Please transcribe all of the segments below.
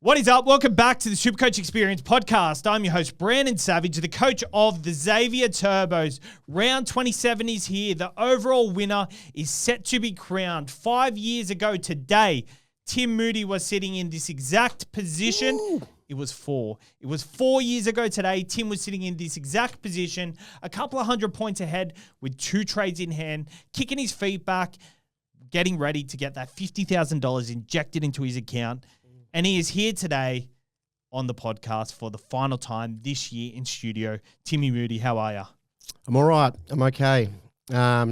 What is up? Welcome back to the SuperCoach Experience podcast. I'm your host, Brandon Savage, the coach of the Xavier Turbos. Round 27 is here. The overall winner is set to be crowned. 5 years ago today, Tim Moody was sitting in this exact position. Ooh. It was 4 years ago today. Tim was sitting in this exact position, a couple of 100 points ahead with 2 trades in hand, kicking his feet back, getting ready to get that $50,000 injected into his account. And he is here today on the podcast for the final time this year in studio. Timmy Moody, how are you? I'm all right. I'm okay. Got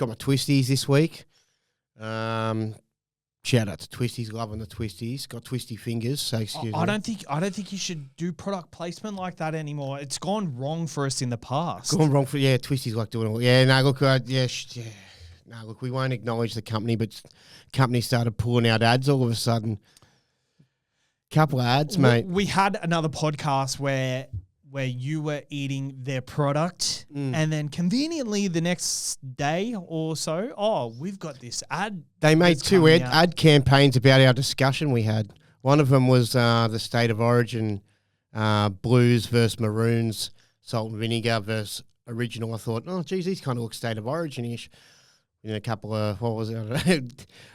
my twisties this week. Shout out to Twisties, loving the Twisties. Got twisty fingers, so excuse me. I don't think you should do product placement like that anymore. It's gone wrong for us in the past. Twisties like doing all. Yeah, no, look, No, look, we won't acknowledge the company, but company started pulling out ads all of a sudden. Couple of ads, mate. We had another podcast where you were eating their product and then conveniently the next day or so, we've got this ad. They made 2 ad campaigns about our discussion we had. One of them was the State of Origin Blues versus Maroons, salt and vinegar versus original. I thought, these kind of look State of Origin-ish. In a couple of,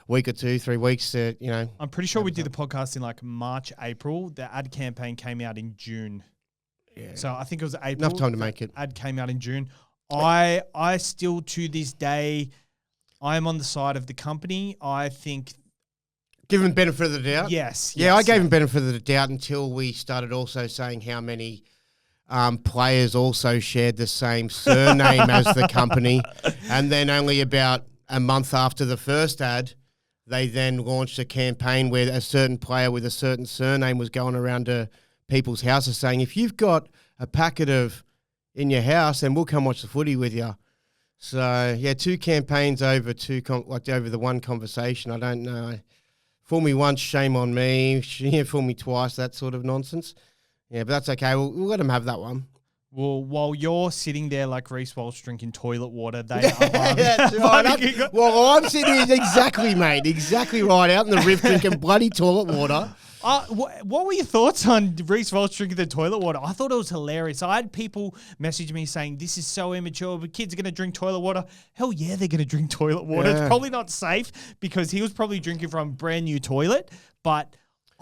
week or 2, 3 weeks, I'm pretty sure we did the podcast in like March, April. The ad campaign came out in June. Yeah. So I think it was April. Enough time to make it. Ad came out in June. I still, to this day, I am on the side of the company. I think... Give him benefit of the doubt? Yes. Yeah, I gave him benefit of the doubt until we started also saying how many... players also shared the same surname as the company. And then only about a month after the first ad, they then launched a campaign where a certain player with a certain surname was going around to people's houses saying, if you've got a packet of in your house, then we'll come watch the footy with you. So, 2 campaigns over over the one conversation. I don't know. Fool me once, shame on me. Fool me twice, that sort of nonsense. Yeah, but that's okay. We'll let them have that one. Well, while you're sitting there like Reece Walsh drinking toilet water, they are... I'm sitting here exactly right out in the rift drinking bloody toilet water. What were your thoughts on Reece Walsh drinking the toilet water? I thought it was hilarious. I had people message me saying, this is so immature, but kids are going to drink toilet water. Hell yeah, they're going to drink toilet water. Yeah. It's probably not safe because he was probably drinking from a brand new toilet, but...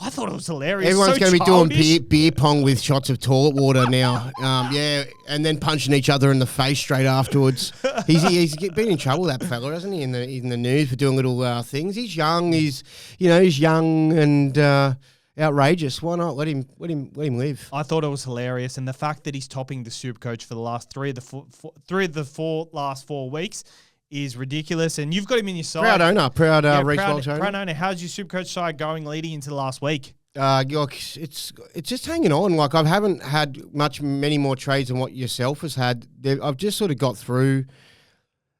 I thought it was hilarious. Everyone's going to be doing beer pong with shots of toilet water now. And then punching each other in the face straight afterwards. He's been in trouble, that fella, hasn't he? In the news for doing little things. He's young. He's young and outrageous. Why not let him live? I thought it was hilarious, and the fact that he's topping the SuperCoach for the last three of the four last 4 weeks is ridiculous, and you've got him in your side. Proud Reece Walsh owner. Proud owner. How's your SuperCoach side going leading into the last week? Look, it's just hanging on. Like, I haven't had many more trades than what yourself has had. I've just sort of got through.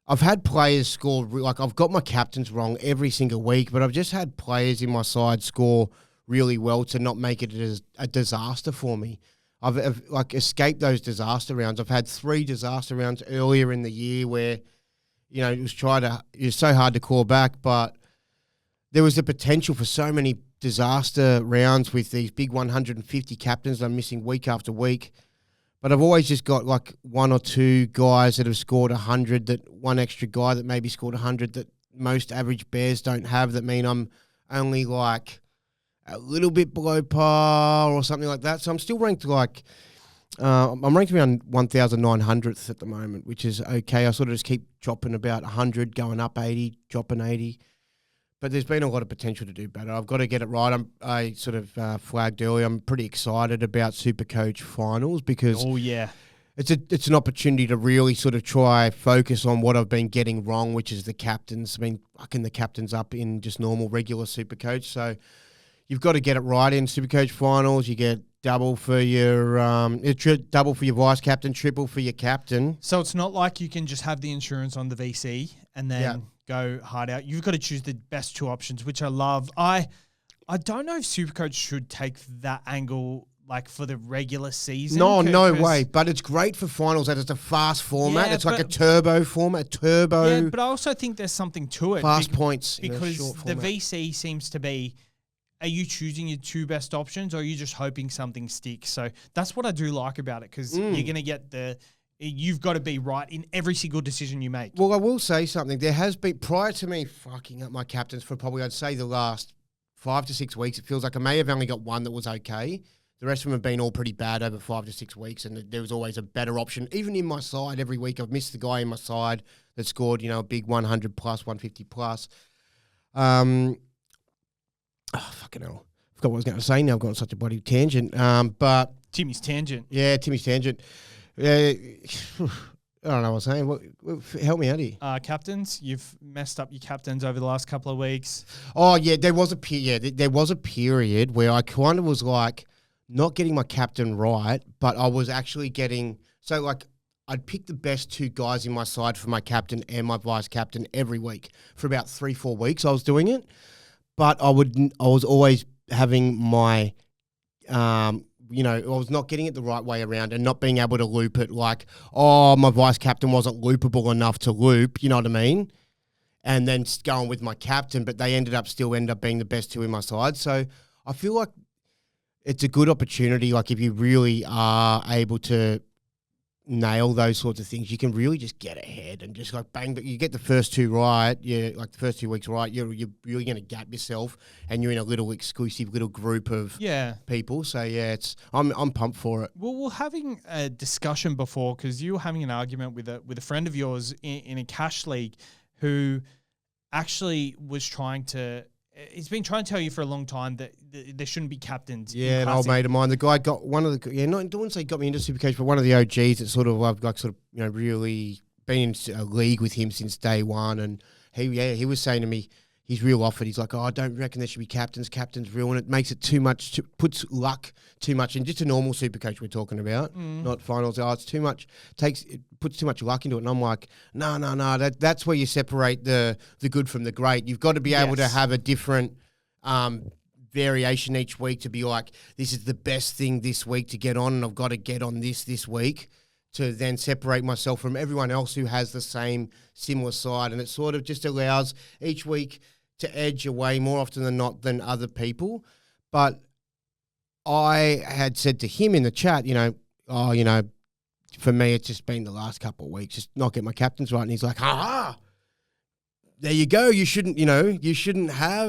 I've had players score, like I've got my captains wrong every single week, but I've just had players in my side score really well to not make it a disaster for me. I've escaped those disaster rounds. I've had 3 disaster rounds earlier in the year where it was so hard to call back, but there was the potential for so many disaster rounds with these big 150 captains I'm missing week after week. But I've always just got like 1 or 2 guys that have scored 100, that one extra guy that maybe scored 100 that most average Bears don't have, that mean I'm only like a little bit below par or something like that. So I'm still ranked I'm ranked around 1,900th at the moment, which is okay. I sort of just keep dropping about 100, going up 80, dropping 80. But there's been a lot of potential to do better. I've got to get it right. I sort of flagged earlier, I'm pretty excited about SuperCoach finals because it's an opportunity to really sort of try focus on what I've been getting wrong, which is the captains. I've been fucking the captains up in just normal, regular SuperCoach. So you've got to get it right in SuperCoach finals. You get double for your vice captain, triple for your captain. So it's not like you can just have the insurance on the VC and then go hard out. You've got to choose the best 2 options, which I love. I don't know if SuperCoach should take that angle like for the regular season. No way. But it's great for finals. That it's a fast format. Yeah, it's like a turbo format. Yeah, but I also think there's something to it. Fast points. Because the VC seems to be are you choosing your two best options, or are you just hoping something sticks? So that's what I do like about it, because you're going to get you've got to be right in every single decision you make. Well, I will say something. There has been, prior to me fucking up my captains for probably, I'd say, the last 5 to 6 weeks, it feels like I may have only got one that was okay. The rest of them have been all pretty bad over 5 to 6 weeks, and there was always a better option. Even in my side, every week I've missed the guy in my side that scored, a big 100 plus, 150 plus. Fucking hell. Forgot what I was going to say now. I've gone on such a bloody tangent. But Timmy's tangent. Yeah, Timmy's tangent. I don't know what I was saying. Help me out here. Captains, you've messed up your captains over the last couple of weeks. Oh, yeah, there was a period where I kind of was like not getting my captain right, but I was actually getting – so like I'd pick the best two guys in my side for my captain and my vice captain every week. For about 3-4 weeks I was doing it. But I was always having my, I was not getting it the right way around and not being able to loop it like, my vice captain wasn't loopable enough to loop, you know what I mean? And then going with my captain, but they ended up being the best two in my side. So I feel like it's a good opportunity. Like if you really are able to nail those sorts of things, you can really just get ahead and just like bang. But you get the first two right, like the first 2 weeks right, you're really going to gap yourself, and you're in a little exclusive little group of people. So yeah, I'm pumped for it. Well, we're having a discussion before, because you were having an argument with a friend of yours in a cash league who actually was trying to. He's been trying to tell you for a long time that there shouldn't be captains. Yeah, an old mate of mine. The guy got one of the I don't want to say got me into SuperCoach, but one of the OGs that sort of really been in a league with him since day one. And he was saying to me, he's real offered. He's like, I don't reckon there should be captains. Captains real, and it makes it too much. Puts luck too much in. Just a normal SuperCoach we're talking about, not finals. It's too much. It puts too much luck into it. And I'm like, no. That's where you separate the good from the great. You've got to be able to have a different variation each week to be like, this is the best thing this week to get on, and I've got to get on this week to then separate myself from everyone else who has the same similar side. And it sort of just allows each week to edge away more often than not than other people. But I had said to him in the chat, for me, it's just been the last couple of weeks, just not get my captains right. And he's like, there you go. You shouldn't,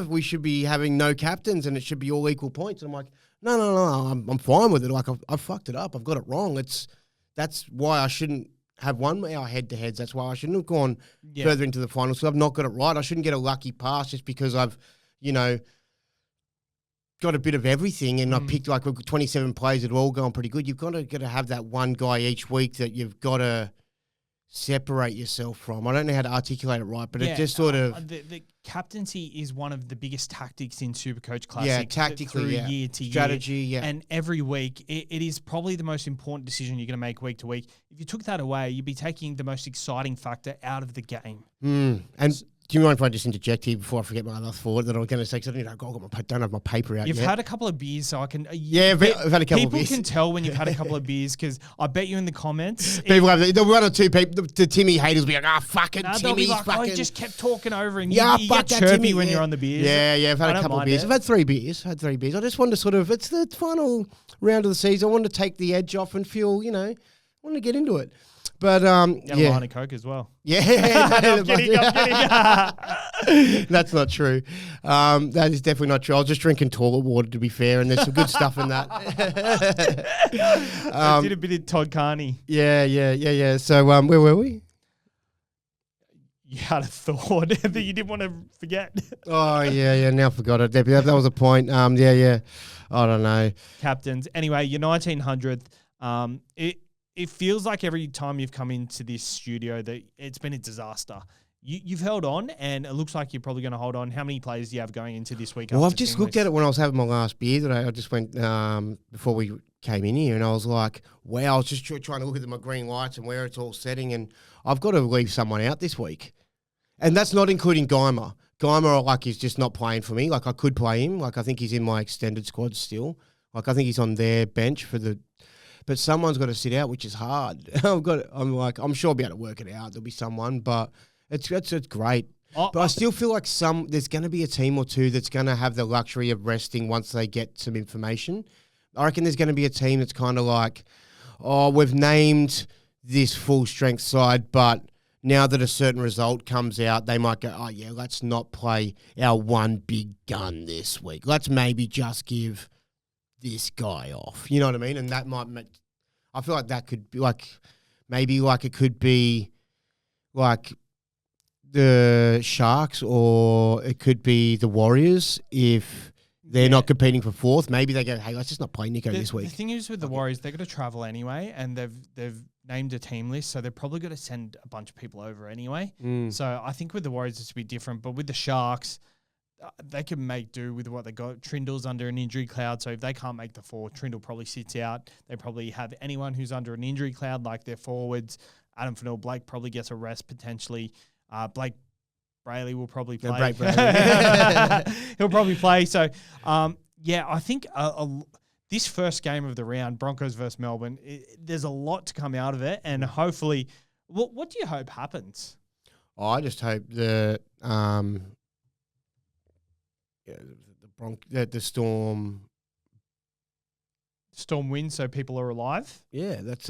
we should be having no captains and it should be all equal points. And I'm like, no, I'm fine with it. Like I've fucked it up. I've got it wrong. That's why I shouldn't have won our head-to-heads. That's why I shouldn't have gone further into the finals. So I've not got it right. I shouldn't get a lucky pass just because I've, got a bit of everything, and I picked like 27 players that are all going pretty good. You've got to have that one guy each week that you've got to separate yourself from. I don't know how to articulate it right, but it just sort of... The captaincy is one of the biggest tactics in SuperCoach Classic. Yeah, tactically, through year to strategy, year. yeah. And every week, it is probably the most important decision you're going to make week to week. If you took that away, you'd be taking the most exciting factor out of the game. And do you mind if I just interject here before I forget my other thought that I was going to say? Because I don't have my paper out You've yet. had a couple of beers, so I can... I've had a couple of beers. People can tell when you've had a couple of beers, because I bet you in the comments... People have... The one or two people... The Timmy haters will be like, fucking Timmy's like, fucking... he just kept talking over and you get chirpy Timmy, when you're on the beers. Yeah, I've had a couple of beers. I've had 3 beers. I just wanted to sort of... It's the final round of the season. I wanted to take the edge off and feel, I wanted to get into it. But Get a line of Coke as well. Yeah, I'm kidding. That's not true. That is definitely not true. I was just drinking toilet water, to be fair, and there's some good stuff in that. I did a bit of Todd Carney. Yeah. So where were we? You had a thought that you didn't want to forget. Oh yeah. Now I forgot it. That was a point. Yeah. I don't know. Captains. Anyway, your 1900th. It feels like every time you've come into this studio that it's been a disaster. You've held on, and it looks like you're probably going to hold on. How many players do you have going into this week? Well, I've just looked at it when I was having my last beer today. I just went before we came in here, and I was like, wow, I was just trying to look at my green lights and where it's all setting, and I've got to leave someone out this week. And that's not including Geimer. Geimer, is just not playing for me. Like, I could play him. Like, I think he's in my extended squad still. Like, I think he's on their bench for the... But someone's got to sit out, which is hard. I'm sure I'll be able to work it out. There'll be someone, but it's great. But I still feel like there's going to be a team or two that's going to have the luxury of resting once they get some information. I reckon there's going to be a team that's kind of like, oh, we've named this full strength side, but now that a certain result comes out, they might go, oh yeah, let's not play our one big gun this week. Let's maybe just give this guy off. You know what I mean? And that might make, I feel like that could be like, maybe like it could be like the Sharks, or it could be the Warriors if they're not competing for fourth. Maybe they go, hey, let's just not play Nico this week. The thing is with the Warriors, they're going to travel anyway, and they've named a team list, so they're probably going to send a bunch of people over anyway. So I think with the Warriors, it's a bit different. But with the Sharks, they can make do with what they got. Trindle's under an injury cloud, so if they can't make the four, Trindle probably sits out. They probably have anyone who's under an injury cloud, like their forwards. Adam Fennell, Blake probably gets a rest potentially. Blake Brayley will probably play. He'll probably play. So, I think this first game of the round, Broncos versus Melbourne, there's a lot to come out of it, and hopefully, what do you hope happens? I just hope the Storm wins, so people are alive. Yeah, that's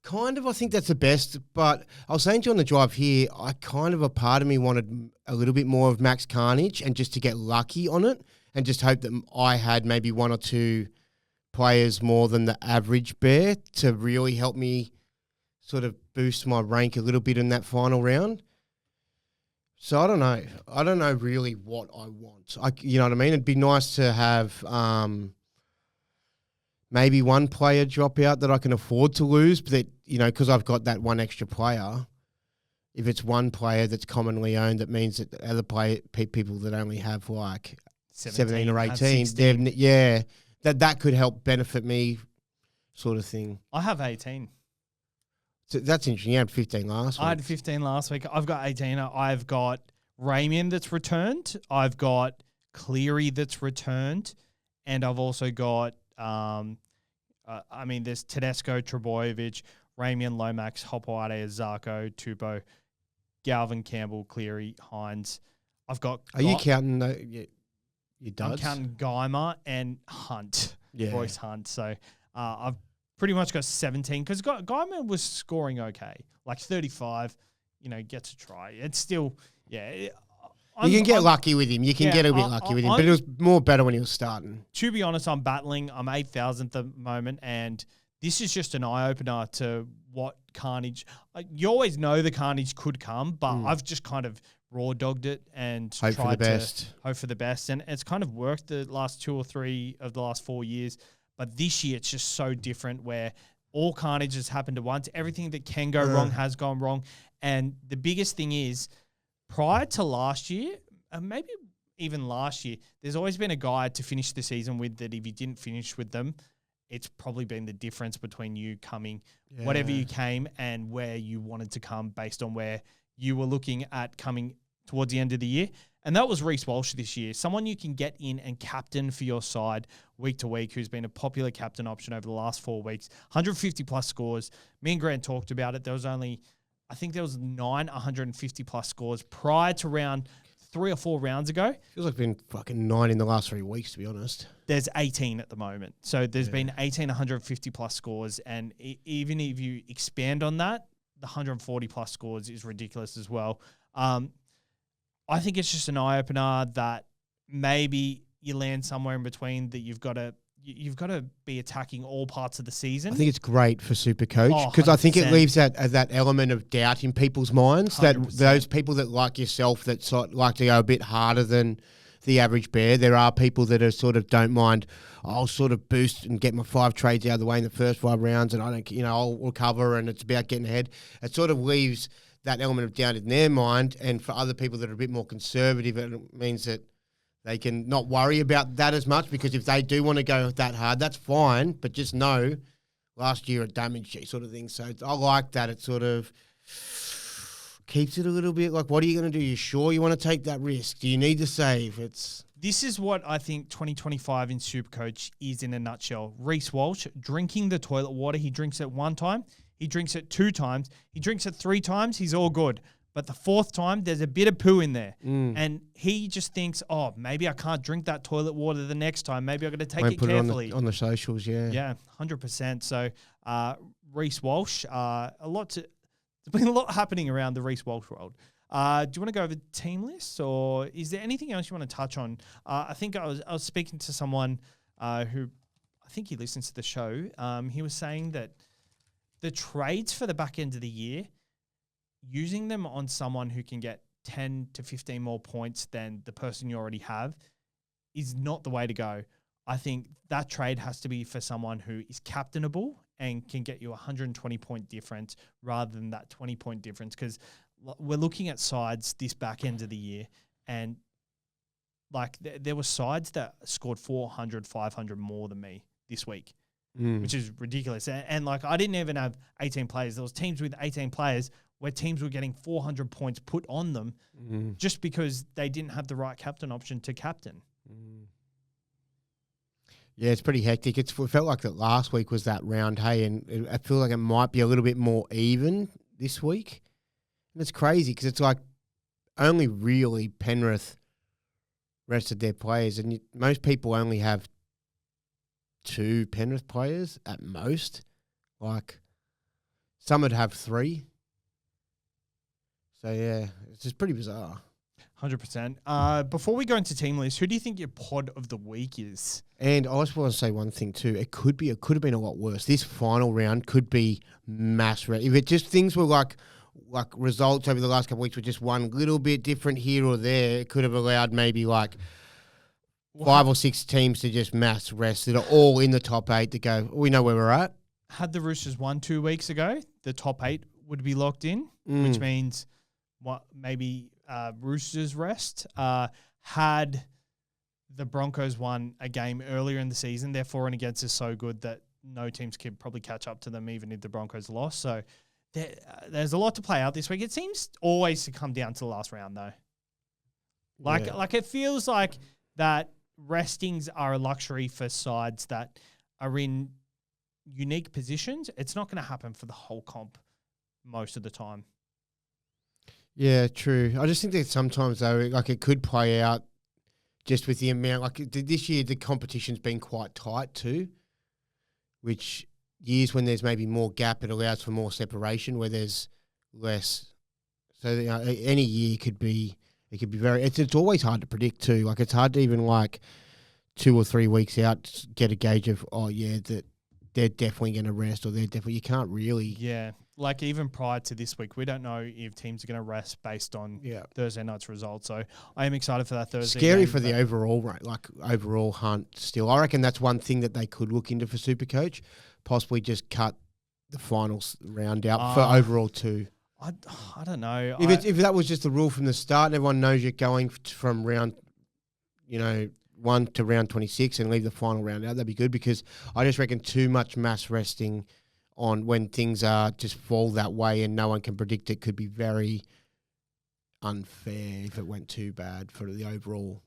kind of, I think that's the best. But I was saying to you on the drive here, I kind of, a part of me wanted a little bit more of Max Carnage and just to get lucky on it and just hope that I had maybe one or two players more than the average bear to really help me sort of boost my rank a little bit in that final round. So I don't know. I don't know really what I want. You know what I mean? It'd be nice to have maybe one player drop out that I can afford to lose, but that, you know, because I've got that one extra player. If it's one player that's commonly owned, that means that other people that only have like 17 or 18, that could help benefit me, sort of thing. I have 18. So that's interesting. You had 15 last week. I had 15 last week. I've got 18. I've got Ramian that's returned. I've got Cleary that's returned. And I've also got, there's Tedesco, Trebojevic, Ramian, Lomax, Hopoate, Zarko, Tupou, Galvin, Campbell, Cleary, Hines. I've got... Are you counting your duds? I'm counting Geimer and Hunt, Royce Hunt. So I've pretty much got 17 because Geimer was scoring okay, like 35, gets a try. It's still, you can get lucky with him. You can get a bit lucky with him, but it was more better when he was starting. To be honest, I'm battling. I'm 8,000th at the moment, and this is just an eye-opener to what carnage. You always know the carnage could come, but I've just kind of raw-dogged it and hope for the best. And it's kind of worked the last 2 or 3 of the last 4 years. But this year, it's just so different where all carnage has happened at once. Everything that can go wrong has gone wrong. And the biggest thing is, prior to last year, maybe even last year, there's always been a guy to finish the season with that if you didn't finish with them, it's probably been the difference between you coming, whatever you came, and where you wanted to come based on where you were looking at coming towards the end of the year. And that was Reece Walsh this year, someone you can get in and captain for your side week to week, who's been a popular captain option over the last 4 weeks. 150-plus scores. Me and Grant talked about it. There was 9 150-plus scores prior to round 3 or 4 rounds ago. Feels like it's been fucking 9 in the last 3 weeks, to be honest. There's 18 at the moment. So there's been 18 150-plus scores. And even if you expand on that, the 140-plus scores is ridiculous as well. I think it's just an eye-opener that maybe you land somewhere in between, that you've got to be attacking all parts of the season. I think it's great for SuperCoach because I think it leaves that element of doubt in people's minds. 100%. That those people that like yourself that like to go a bit harder than the average bear. There are people that are sort of don't mind. I'll sort of boost and get my 5 trades out of the way in the first 5 rounds, and I don't, I'll recover, and it's about getting ahead. It sort of leaves that element of doubt in their mind, and for other people that are a bit more conservative, it means that they can not worry about that as much, because if they do want to go that hard, that's fine, but just know last year it damaged you, sort of thing. So I like that. It sort of keeps it a little bit like, what are you going to do? You sure you want to take that risk? Do you need to save? This is what I think 2025 in SuperCoach is in a nutshell. Reece Walsh drinking the toilet water. He drinks it 1 time. He drinks it 2 times. He drinks it 3 times. He's all good. But the fourth time, there's a bit of poo in there. Mm. And he just thinks, oh, maybe I can't drink that toilet water the next time. Maybe I've got to take Won't it put carefully. it on the socials, yeah. Yeah, 100%. So Reece Walsh, there's been a lot happening around the Reece Walsh world. Do you want to go over team lists, or is there anything else you want to touch on? I think I was speaking to someone who I think he listens to the show. He was saying that the trades for the back end of the year, using them on someone who can get 10 to 15 more points than the person you already have is not the way to go. I think that trade has to be for someone who is captainable and can get you 120-point difference rather than that 20-point difference, because we're looking at sides this back end of the year, and like there were sides that scored 400, 500 more than me this week, which is ridiculous. And like I didn't even have 18 players. There was teams with 18 players where teams were getting 400 points put on them just because they didn't have the right captain option to captain. Yeah, it's pretty hectic. It felt like that last week was that round, hey, and I feel like it might be a little bit more even this week. And it's crazy because it's like only really Penrith rested their players, and most people only have 2 Penrith players at most. Like some would have 3. So, yeah, it's just pretty bizarre. 100%. Before we go into team list, who do you think your pod of the week is? And I just want to say one thing too. It could have been a lot worse. This final round could be mass. If it just things were like results over the last couple of weeks were just one little bit different here or there, it could have allowed maybe like 5 or 6 teams to just mass rest that are all in the top 8 to go, we know where we're at. Had the Roosters won 2 weeks ago, the top 8 would be locked in, which means maybe Roosters rest. Had the Broncos won a game earlier in the season, their for and against is so good that no teams could probably catch up to them even if the Broncos lost. So there's a lot to play out this week. It seems always to come down to the last round though. Like it feels like that restings are a luxury for sides that are in unique positions. It's not going to happen for the whole comp most of the time. Yeah, true. I just think that sometimes though, like it could play out just with the amount. Like this year, the competition's been quite tight too, which years when there's maybe more gap, it allows for more separation where there's less. So any year could be very. It's always hard to predict too. Like it's hard to even like 2 or 3 weeks out get a gauge of that they're definitely going to rest or you can't really. Yeah. Like even prior to this week, we don't know if teams are going to rest based on Thursday night's results. So I am excited for that Thursday. Scary game, for the overall hunt still. I reckon that's one thing that they could look into for SuperCoach, possibly just cut the finals round out for overall 2. I don't know. If that was just the rule from the start and everyone knows you're going from round, 1 to round 26 and leave the final round out, that'd be good because I just reckon too much mass resting on when things are just fall that way and no one can predict it could be very unfair if it went too bad for the overall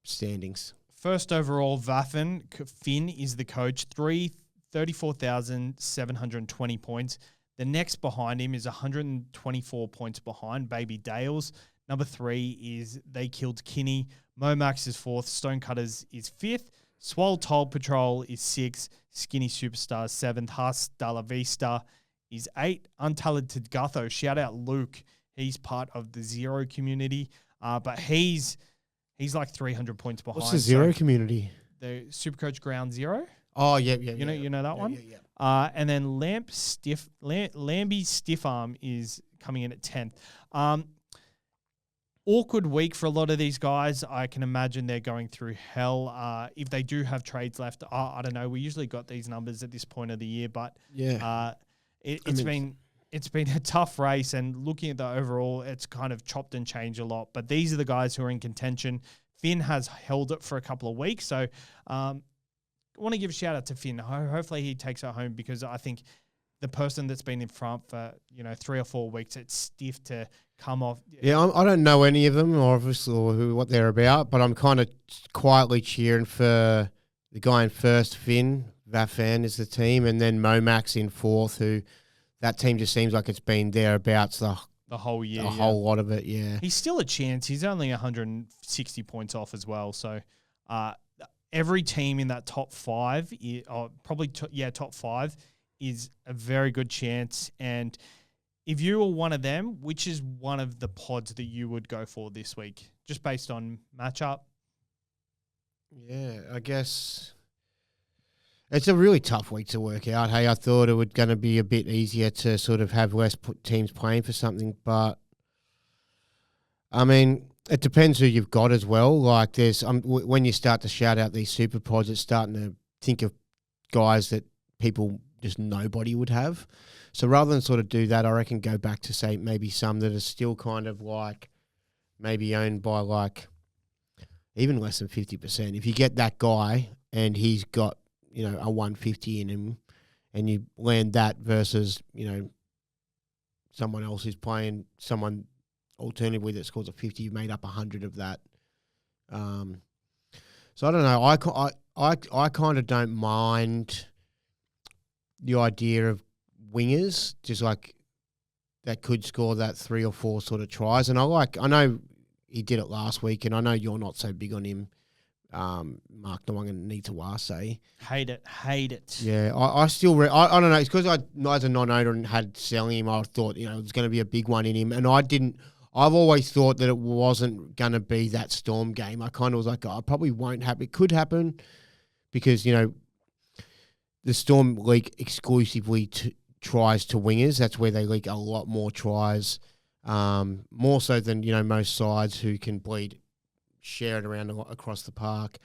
standings. First overall, Finn is the coach, 34,720 points. The next behind him is 124 points behind, Baby Dales. Number 3 is They Killed Kinney. Momax is 4th. Stonecutters is 5th. Swole Toll Patrol is 6th. Skinny Superstars 7th. Haas Dalla Vista is 8th. Untalented Gutho, shout out Luke. He's part of the Zero community, but he's like 300 points behind. What's the Zero community? The SuperCoach Ground Zero. Oh yeah. You know that one. Yeah. And then Lambie Stiffarm is coming in at 10th. Awkward week for a lot of these guys. I can imagine they're going through hell. If they do have trades left, I don't know. We usually got these numbers at this point of the year, but it's been a tough race. And looking at the overall, it's kind of chopped and changed a lot. But these are the guys who are in contention. Finn has held it for a couple of weeks, so I want to give a shout out to Finn. Hopefully he takes it home because I think the person that's been in front for 3 or 4 weeks, it's stiff to come off. Yeah, I don't know any of them, or obviously what they're about, but I'm kind of quietly cheering for the guy in first, Finn. Vaffan is the team, and then Momax in 4th, who that team just seems like it's been thereabouts the whole year. A whole lot of it, yeah. He's still a chance. He's only 160 points off as well. So every team in that top five, top five, is a very good chance. And if you were one of them, which is one of the pods that you would go for this week, just based on matchup? Yeah, I guess it's a really tough week to work out. Hey, I thought it was going to be a bit easier to sort of have less teams playing for something, but I mean, it depends who you've got as well. Like, there's when you start to shout out these super pods, it's starting to think of guys that people just nobody would have. So rather than sort of do that, I reckon go back to say maybe some that are still kind of like maybe owned by like even less than 50%. If you get that guy and he's got, a 150 in him, and you land that versus, someone else who's playing someone alternatively that scores a 50, you've made up 100 of that. So I don't know. I kind of don't mind the idea of wingers, just like that could score that 3 or 4 sort of tries. And I know he did it last week, and I know you're not so big on him. Mark Nawaqanitawase. Hate it. Yeah, I still I don't know. It's because I as a non-owner and had selling him, I thought there's going to be a big one in him, and I've always thought that it wasn't going to be that Storm game. I kind of was like, I probably won't happen. It could happen because the Storm leak exclusively tries to wingers. That's where they leak a lot more tries, more so than most sides who can bleed. Share it around across the park.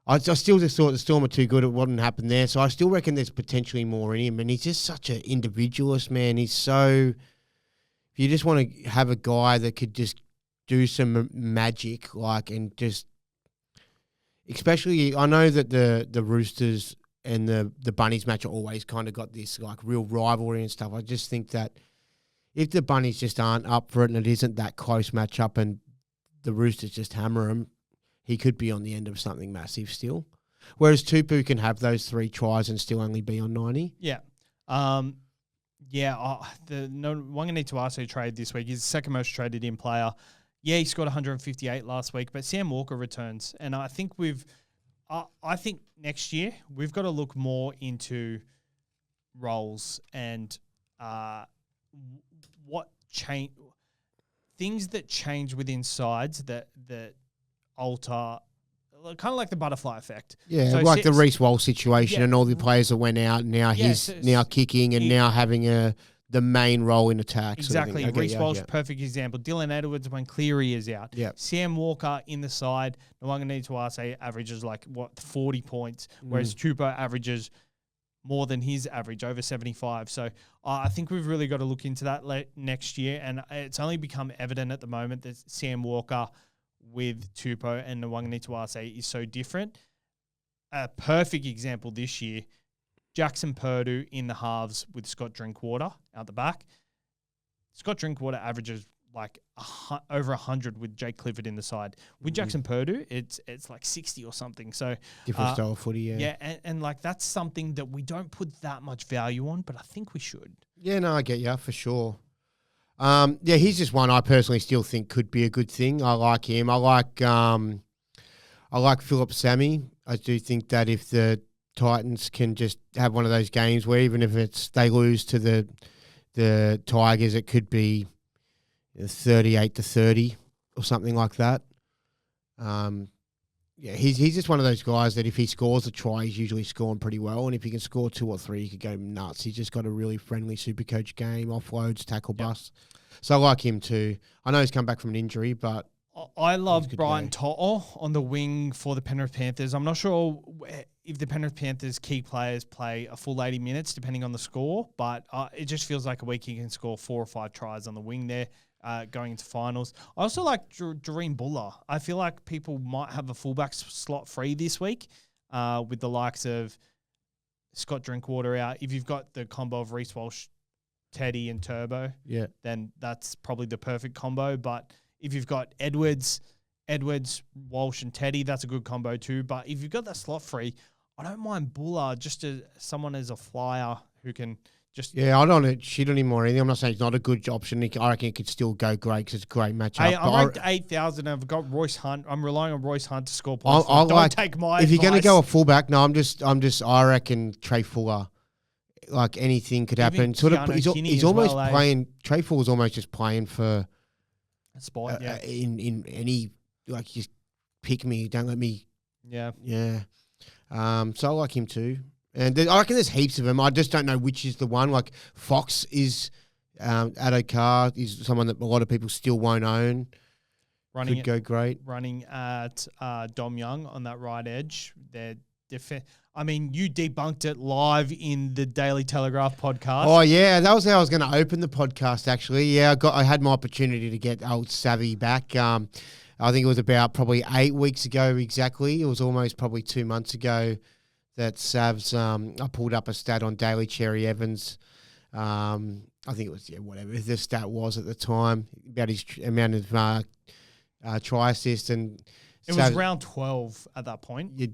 I still just thought the Storm were too good. It wouldn't happen there. So I still reckon there's potentially more in him. And he's just such an individualist, man. He's so... If you just want to have a guy that could just do some magic, and just... Especially, I know that the Roosters and the Bunnies match are always kind of got this, real rivalry and stuff. I just think that if the Bunnies just aren't up for it and it isn't that close matchup and the Roosters just hammer him, he could be on the end of something massive still. Whereas Tupu can have those 3 tries and still only be on 90. Yeah. The Wanganitawase trade this week. He's the second most traded in player. Yeah, he scored 158 last week, but Sam Walker returns. And I think I think next year we've got to look more into roles and what change... Things that change within sides that alter, kind of like the butterfly effect. Yeah, so like the Reece Walsh situation and all the players that went out. Now he's now kicking and now having the main role in attack. Exactly. Sort of Reece Walsh, perfect example. Dylan Edwards when Cleary is out. Yeah. Sam Walker in the side. Nawaqanitawase averages 40 points, whereas Tupou averages more than his average, over 75. So I think we've really got to look into that next year. And it's only become evident at the moment that Sam Walker with Tupou and Wanganitawase is so different. A perfect example this year, Jackson Purdue in the halves with Scott Drinkwater out the back. Scott Drinkwater averages over 100 with Jake Clifford in the side. With Jackson Purdue, it's 60 or something. So different style of footy, yeah. Yeah, and that's something that we don't put that much value on, but I think we should. Yeah, no, I get you for sure. He's just one I personally still think could be a good thing. I like him. I like Phillip Sammy. I do think that if the Titans can just have one of those games where even if they lose to the Tigers, it could be 38-30 or something like that. He's just one of those guys that if he scores a try, he's usually scoring pretty well. And if he can score 2 or 3, he could go nuts. He's just got a really friendly SuperCoach game, offloads, tackle bust. So I like him too. I know he's come back from an injury, but... I love Brian To'o on the wing for the Penrith Panthers. I'm not sure if the Penrith Panthers key players play a full 80 minutes, depending on the score, but it just feels like a week he can score 4 or 5 tries on the wing there. Going into finals. I also like Doreen Buller. I feel like people might have a fullback slot free this week with the likes of Scott Drinkwater out. If you've got the combo of Reece Walsh, Teddy and Turbo, then that's probably the perfect combo. But if you've got Edwards, Walsh and Teddy, that's a good combo too. But if you've got that slot free, I don't mind Buller just as someone as a flyer who can Just Yeah, I don't want to shit on him or anything. I'm not saying it's not a good option. I reckon it could still go great because it's a great matchup. Hey, I'm ranked 8,000 and I've got Royce Hunt. I'm relying on Royce Hunt to score I, points. I Don't like, take my if you're going to advice. go a fullback, no, I reckon Trey Fuller. Like anything could happen. He's almost playing. Trey Fuller's almost just playing for a spot. In any just pick me, don't let me. Yeah. So I like him too, and I reckon there's heaps of them. I just don't know which is the one. Like Fox is, Addo Carr is someone that a lot of people still won't own. Could go great. Running at Dom Young on that right edge. I mean, you debunked it live in the Daily Telegraph podcast. Oh yeah, that was how I was going to open the podcast. Actually, yeah, I had my opportunity to get old Savvy back. I think it was about probably 8 weeks ago exactly. It was almost probably 2 months ago that Sav's. I pulled up a stat on Daily Cherry Evans. I think it was whatever the stat was at the time about his amount of try assist and. It was round 12 at that point. You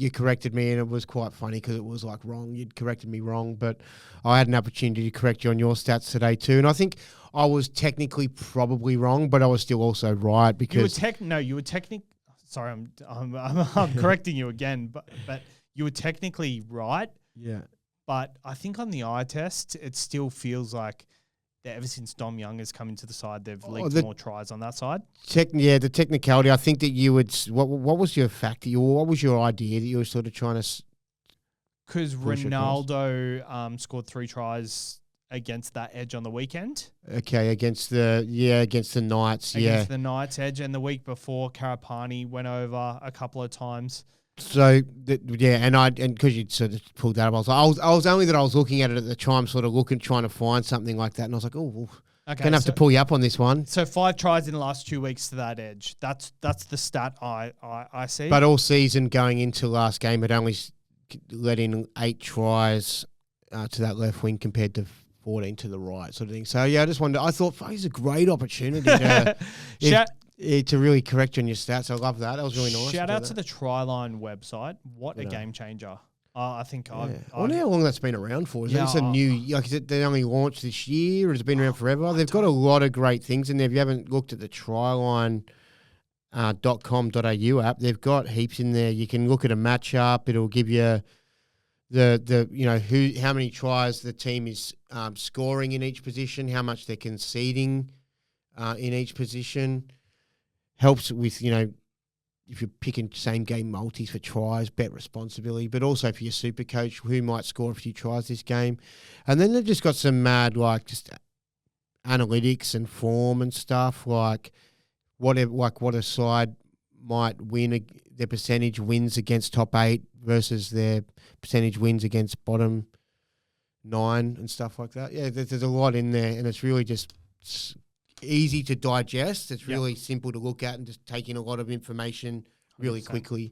corrected me, and it was quite funny because it was like wrong. You'd corrected me wrong, but I had an opportunity to correct you on your stats today too. And I think I was technically probably wrong, but I was still also right because you were technically. Sorry, I'm correcting you again, but you were technically right. Yeah. But I think on the eye test, it still feels like that ever since Dom Young has come into the side, they've leaked more tries on that side. The technicality. I think that you would. What was your factor? What was your idea that you were sort of trying to? Because Ronaldo scored 3 tries against that edge on the weekend. Okay, against the Knights. Against the Knights edge, and the week before, Karapani went over a couple of times. So and because you'd sort of pulled that up, I was only that I was looking at it at the time, sort of trying to find something like that, and I was like, oh, okay, gonna have to pull you up on this one. So 5 tries in the last 2 weeks to that edge. That's the stat I see. But all season going into last game, it only let in 8 tries to that left wing compared to 14 to the right, sort of thing. So yeah, I just wondered. I thought it's a great opportunity to really correct you on your stats. I love that. That was really nice. Shout out to the Tryline website. What a game changer. I think I wonder how long that's been around for. Is this a new, they only launched this year or has it been around forever? They've got a lot of great things in there. If you haven't looked at the Tryline.com.au app, they've got heaps in there. You can look at a matchup. It'll give you how many tries the team is scoring in each position, how much they're conceding in each position. Helps with, if you're picking same game multis for tries, bet responsibly, but also for your super coach who might score a few tries this game. And then they've just got some mad, just analytics and form and stuff, what a side might win, their percentage wins against top 8 versus their percentage wins against bottom 9 and stuff like that. Yeah, there's a lot in there, and it's really just easy to digest. It's really simple to look at and just take in a lot of information really 100%. Quickly.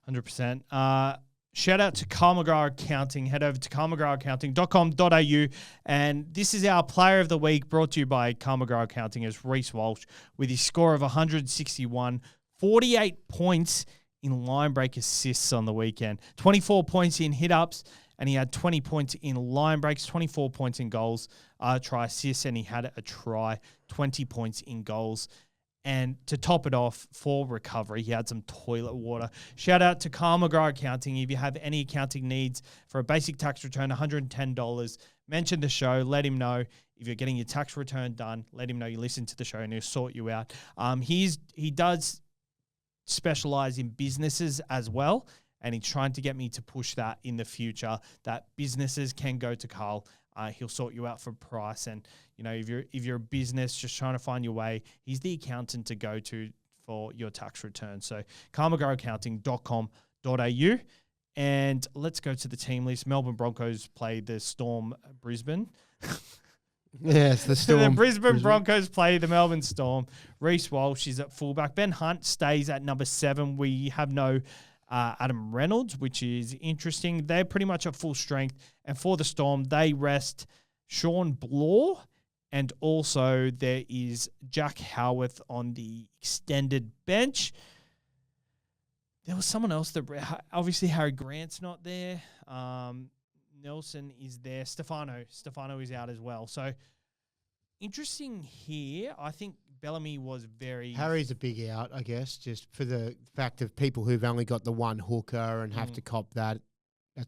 100%. Shout out to Carl McGrath Accounting. Head over to carlmcgrathaccounting.com.au. And this is our player of the week brought to you by Carl McGrath Accounting as Reece Walsh with his score of 161, 48 points in line break assists on the weekend, 24 points in hit-ups, and he had 20 points in line breaks, 24 points in goals, try assists, and he had a try, 20 points in goals. And to top it off, for recovery, he had some toilet water. Shout out to Carl McGrath Accounting. If you have any accounting needs for a basic tax return, $110, mention the show, let him know. If you're getting your tax return done, let him know you listen to the show and he'll sort you out. He does specialize in businesses as well, and he's trying to get me to push that in the future, that businesses can go to Carl. He'll sort you out for price. And, if you're a business just trying to find your way, he's the accountant to go to for your tax return. So carlmcgrathaccounting.com.au. And let's go to the team list. Melbourne Broncos play the Storm Brisbane. Yes, the Storm. The Brisbane Broncos play the Melbourne Storm. Reece Walsh is at fullback. Ben Hunt stays at number 7. We have no Adam Reynolds, which is interesting. They're pretty much at full strength. And for the Storm, they rest Sean Blore. And also there is Jack Howarth on the extended bench. There was someone else that obviously Harry Grant's not there. Nelson is there. Stefano is out as well. So interesting here. I think Bellamy was very... Harry's a big out, I guess, just for the fact of people who've only got the one hooker and have to cop that.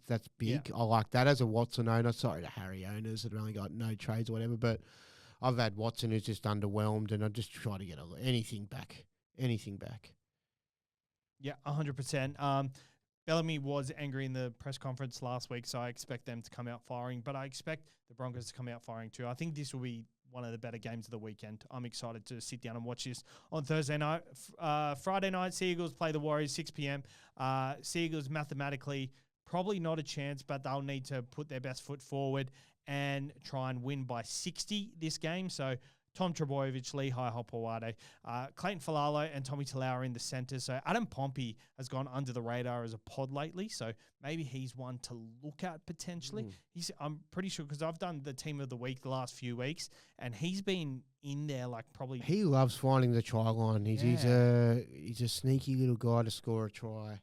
That's big. Yeah. I like that as a Watson owner. Sorry to Harry owners that have only got no trades or whatever, but I've had Watson who's just underwhelmed, and I just try to get anything back. Yeah, 100%. Bellamy was angry in the press conference last week, so I expect them to come out firing, but I expect the Broncos to come out firing too. I think this will be one of the better games of the weekend. I'm excited to sit down and watch this on Thursday night. Friday night, Seagulls play the Warriors, 6 p.m. Seagulls mathematically probably not a chance, but they'll need to put their best foot forward and try and win by 60 this game. So Tom Trebojevic, Lehigh Hopewade, Clayton Falalo and Tommy Talau are in the centres. So Adam Pompey has gone under the radar as a pod lately. So maybe he's one to look at potentially. I'm pretty sure because I've done the team of the week the last few weeks and he's been in there like probably. He loves finding the try line. He's a sneaky little guy to score a try.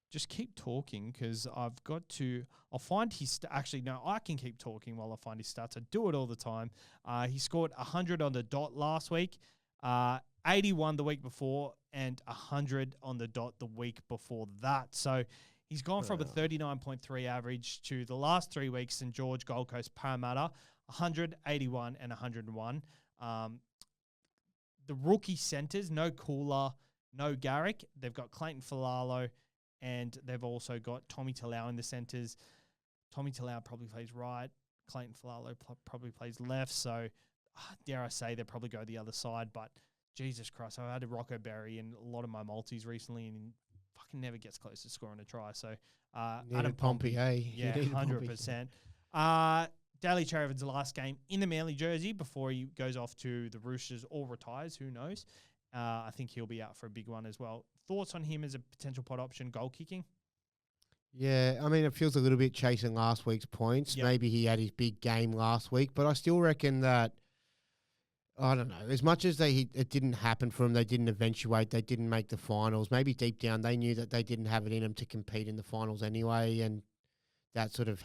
Just keep talking because I'll find his, actually, no, I can keep talking while I find his stats. I do it all the time. He scored 100 on the dot last week, 81 the week before, and 100 on the dot the week before that. So he's gone from a 39.3 average to the last 3 weeks, St. George, Gold Coast, Parramatta, 100, 81, and 101. The rookie centres, no Cooler, no Garrick. They've got Clayton Falalo, and they've also got Tommy Talau in the centres. Tommy Talau probably plays right. Clayton Falalo probably plays left. So, dare I say, they'll probably go the other side. But, Jesus Christ, I've had a Rocco Berry in a lot of my multis recently, and he fucking never gets close to scoring a try. So, Adam Pompey, yeah, 100%. Daly Cherry's last game in the Manly jersey before he goes off to the Roosters or retires. Who knows? I think he'll be out for a big one as well. Thoughts on him as a potential pot option, goal kicking? Yeah, I mean, it feels a little bit chasing last week's points. Yep. Maybe he had his big game last week, but I still reckon that, I don't know, as much as it didn't happen for them, they didn't eventuate, they didn't make the finals, maybe deep down they knew that they didn't have it in them to compete in the finals anyway, and that sort of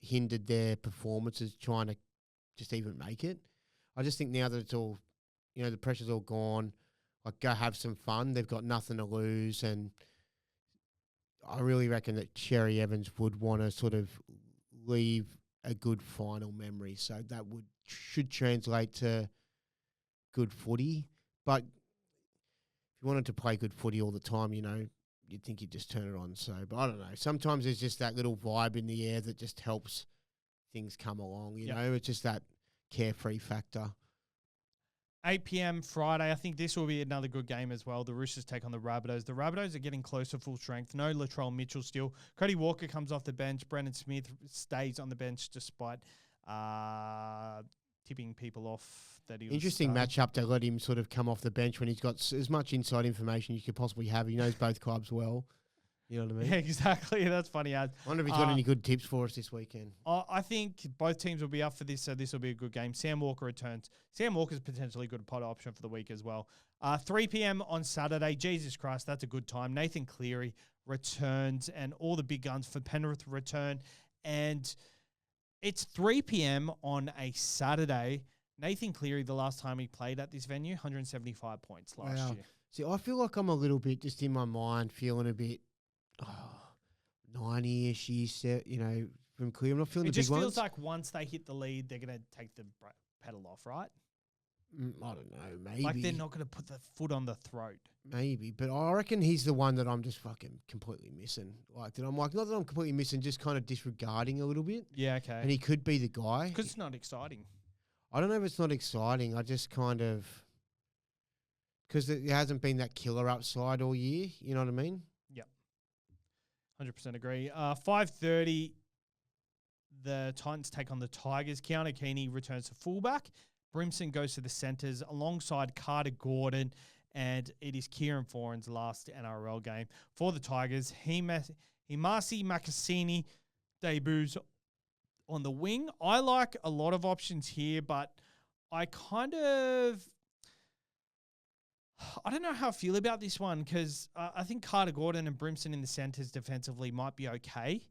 hindered their performances trying to just even make it. I just think now that it's all, the pressure's all gone, like go have some fun. They've got nothing to lose, and I really reckon that Cherry Evans would want to sort of leave a good final memory. So that should translate to good footy. But if you wanted to play good footy all the time, you'd think you'd just turn it on. So, but I don't know. Sometimes there's just that little vibe in the air that just helps things come along. You know, it's just that carefree factor. 8 p.m. Friday. I think this will be another good game as well. The Roosters take on the Rabbitohs. The Rabbitohs are getting close to full strength. No Latrell Mitchell still. Cody Walker comes off the bench. Brendan Smith stays on the bench despite tipping people off that he was interesting matchup to let him sort of come off the bench when he's got as much inside information you could possibly have. He knows both clubs well. You know what I mean? Yeah, exactly. That's funny. I wonder if he's got any good tips for us this weekend. I think both teams will be up for this, so this will be a good game. Sam Walker returns. Sam Walker's potentially a good pot option for the week as well. 3 p.m. on Saturday. Jesus Christ, that's a good time. Nathan Cleary returns, and all the big guns for Penrith return. And it's 3 p.m. on a Saturday. Nathan Cleary, the last time he played at this venue, 175 points last year. See, I feel like I'm a little bit, just in my mind, feeling a bit 90-ish years, from Clear. I'm not feeling the big ones. It just feels like once they hit the lead, they're going to take the pedal off, right? I don't know, maybe. Like they're not going to put the foot on the throat. Maybe, but I reckon he's the one that I'm just fucking completely missing. Not that I'm completely missing, just kind of disregarding a little bit. Yeah, okay. And he could be the guy. Because it's not exciting. I don't know if it's not exciting. I just kind of... Because there hasn't been that killer upside all year, you know what I mean? 100% agree. 5:30, the Titans take on the Tigers. Keanu Keeney returns to fullback. Brimson goes to the centres alongside Carter Gordon, and it is Kieran Foran's last NRL game for the Tigers. Himasi Makasini debuts on the wing. I like a lot of options here, but I don't know how I feel about this one because I think Carter Gordon and Brimson in the centres defensively might be okay.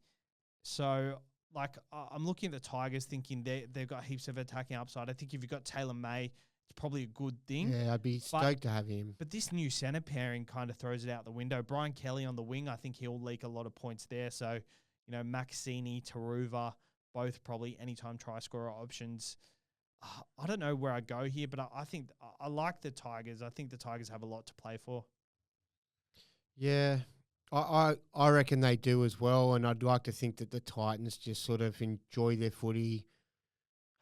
So I'm looking at the Tigers thinking they've got heaps of attacking upside. I think if you've got Taylor May, it's probably a good thing. Yeah, I'd be stoked to have him. But this new centre pairing kind of throws it out the window. Brian Kelly on the wing, I think he'll leak a lot of points there. So, Maxini, Taruva, both probably anytime try scorer options. I don't know where I go here, but I think I like the Tigers. I think the Tigers have a lot to play for. Yeah, I reckon they do as well, and I'd like to think that the Titans just sort of enjoy their footy,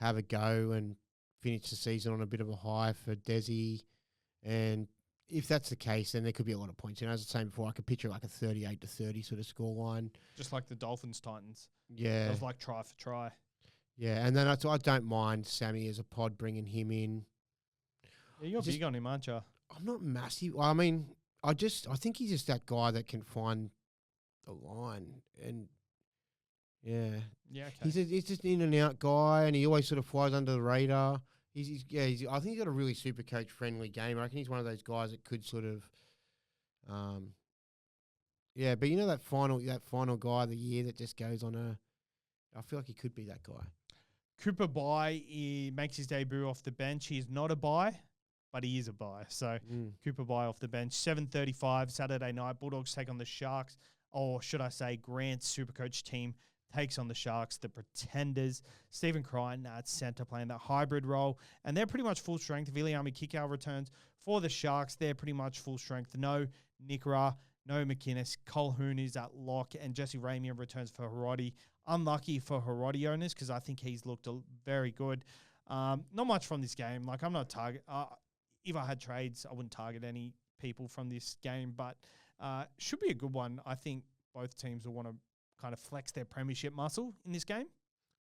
have a go, and finish the season on a bit of a high for Desi. And if that's the case, then there could be a lot of points. As I was saying before, I could picture like a 38-30 sort of scoreline. Just like the Dolphins Titans. Yeah. It was like try for try. Yeah, and then I don't mind Sammy as a pod, bringing him in. Yeah, you're big on him, aren't you? I'm not massive. I mean, I think he's just that guy that can find the line, and yeah, okay. He's just an in and out guy, and he always sort of flies under the radar. I think he's got a really SuperCoach friendly game. I reckon he's one of those guys that could sort of, but that final guy of the year that just goes on I feel like he could be that guy. Cooper Bye makes his debut off the bench. He's not a bye, but he is a bye. So Cooper Bye off the bench. 7:35 Saturday night. Bulldogs take on the Sharks, or should I say Grant's SuperCoach team takes on the Sharks, the Pretenders. Stephen Crichton at centre playing that hybrid role, and they're pretty much full strength. Viliami Kikau returns for the Sharks. They're pretty much full strength. No Nikra, no McInnes. Colhoun is at lock, and Jesse Ramier returns for Hiroti. Unlucky for Hiroti owners because I think he's looked very good. Not much from this game. Like, I'm not target. If I had trades, I wouldn't target any people from this game, but should be a good one. I think both teams will want to kind of flex their premiership muscle in this game.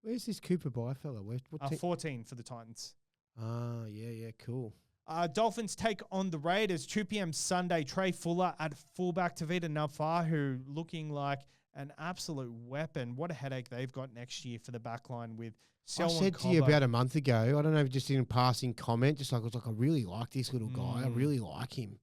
Where's this Cooper Bye fella? What 14 for the Titans. Yeah, cool. Dolphins take on the Raiders, 2 p.m. Sunday. Trey Fuller at fullback. Tavita Nafahu looking like an absolute weapon. What a headache they've got next year for the back line with Selwyn I said Cobbo. to you about a month ago, I don't know if just in a passing comment, just like I was like, I really like this little guy. I really like him.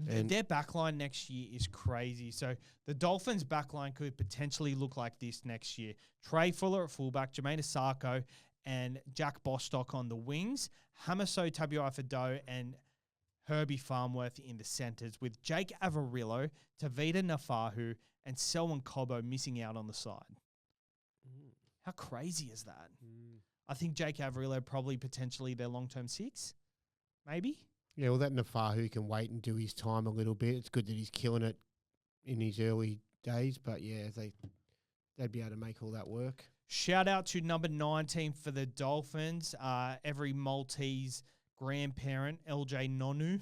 And their backline next year is crazy. So the Dolphins' backline could potentially look like this next year. Trey Fuller at fullback, Jermaine Asako and Jack Bostock on the wings, Hamaso Tabuai-Fidow and Herbie Farmworth in the centres, with Jake Avarillo, Tavita Nafahu, and Selwyn Cobbo missing out on the side. How crazy is that? I think Jake Avarillo probably potentially their long-term 6, maybe. Yeah, well, that Nafahu can wait and do his time a little bit. It's good that he's killing it in his early days, but yeah, they'd be able to make all that work. Shout out to number 19 for the Dolphins. Every Maltese grandparent, LJ Nonu.